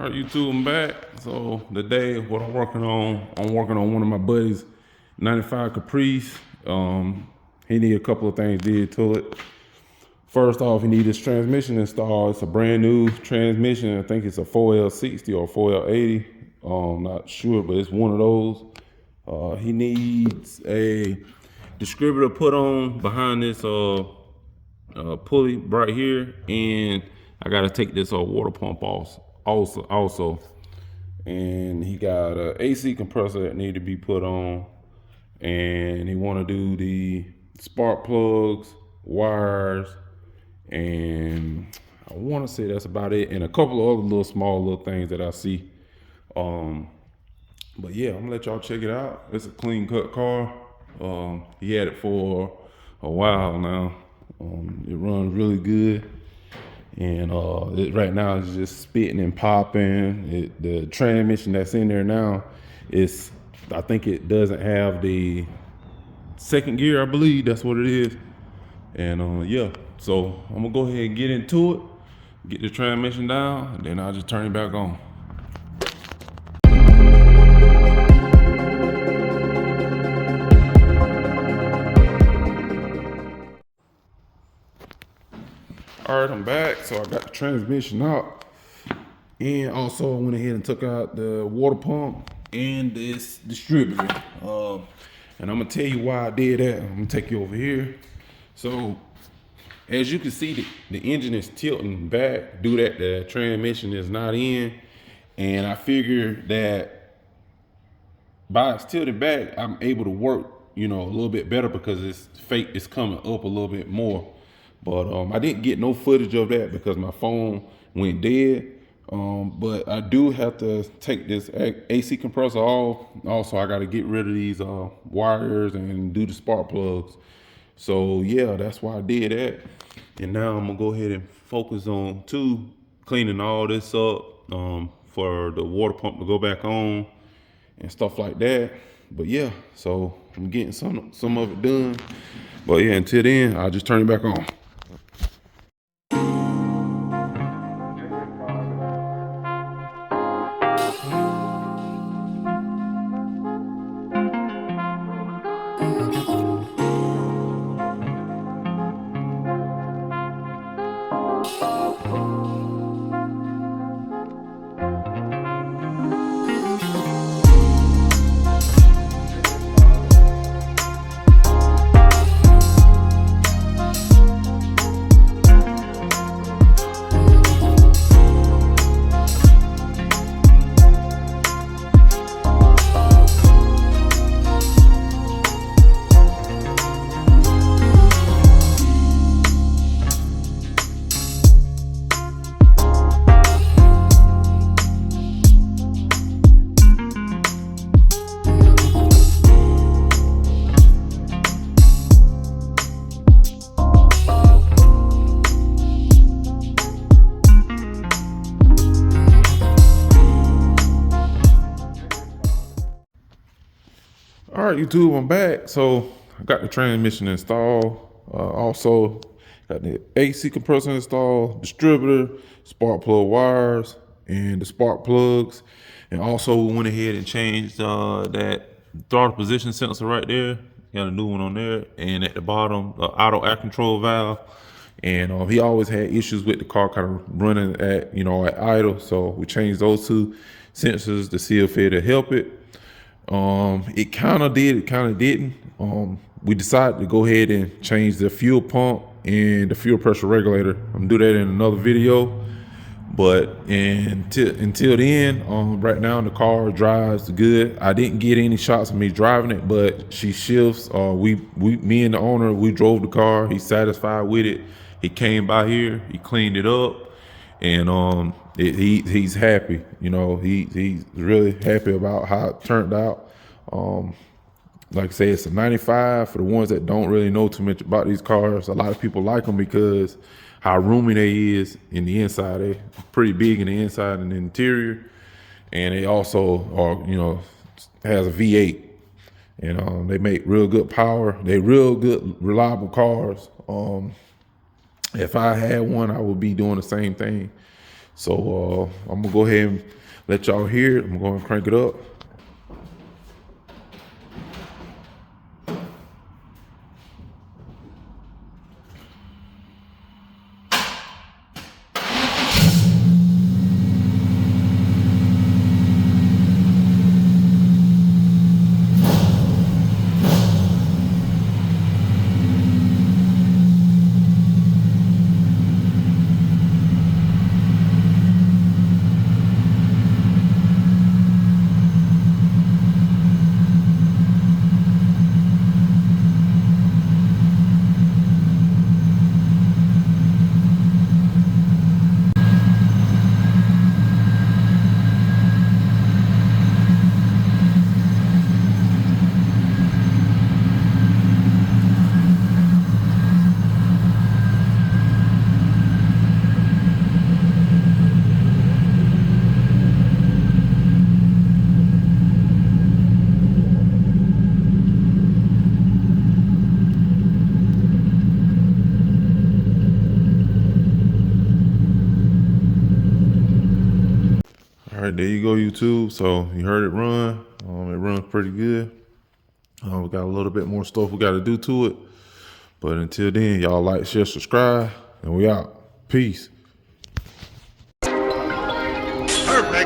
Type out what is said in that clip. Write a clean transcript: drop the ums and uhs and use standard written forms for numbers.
All right, YouTube, I'm back. So today, what I'm working on one of my buddies' 95 Caprice. He need a couple of things did to it. First off, he need his transmission installed. It's a brand new transmission. I think it's a 4L60 or 4L80. Not sure, but it's one of those. He needs a distributor put on behind this pulley right here, and I got to take this water pump off also. And he got a AC compressor that need to be put on, and he want to do the spark plugs, wires, and I want to say that's about it, and a couple of other small things that I see. But yeah, I'm gonna let y'all check it out. It's a clean cut car. He had it for a while now. It runs really good, and right now it's just spitting and popping. The transmission that's in there now is, I think it doesn't have the second gear. I believe that's what it is. And yeah, so I'm gonna go ahead and get into it, get the transmission down, and then I'll just turn it back on. All right, I'm back. So I got the transmission out, and also I went ahead and took out the water pump and this distributor. And I'm gonna tell you why I did that. I'm gonna take you over here. So as you can see, the engine is tilting back due that the transmission is not in, and I figured that by it's tilted back, I'm able to work, a little bit better because it's coming up a little bit more. But I didn't get no footage of that because my phone went dead. But I do have to take this AC compressor off. Also, I got to get rid of these wires and do the spark plugs. So yeah, that's why I did that. And now I'm gonna go ahead and focus on cleaning all this up for the water pump to go back on and stuff like that. But yeah, so I'm getting some of it done. But yeah, until then, I'll just turn it back on. All right, YouTube, I'm back. So I got the transmission installed. Also got the AC compressor installed, distributor, spark plug wires, and the spark plugs. And also went ahead and changed that throttle position sensor right there. Got a new one on there. And at the bottom, the auto air control valve. And he always had issues with the car kind of running at, at idle. So we changed those two sensors to see if it'll help it. It kind of did, it kind of didn't. We decided to go ahead and change the fuel pump and the fuel pressure regulator. I'm gonna do that in another video. But until then, right now the car drives good. I didn't get any shots of me driving it, but she shifts. Me and the owner, we drove the car. He's satisfied with it. He came by here, he cleaned it up, and he's happy. He's really happy about how it turned out. Like I say, it's a 95. For the ones that don't really know too much about these cars, a lot of people like them because how roomy they is in the inside. They're pretty big in the inside and the interior, and they also are, has a V8, and they make real good power. They real good, reliable cars. If I had one, I would be doing the same thing. So I'm gonna go ahead and let y'all hear it. I'm going to crank it up. All right, there you go, YouTube. So you heard it run. It runs pretty good. We got a little bit more stuff we got to do to it. But until then, y'all like, share, subscribe, and we out. Peace. Perfect.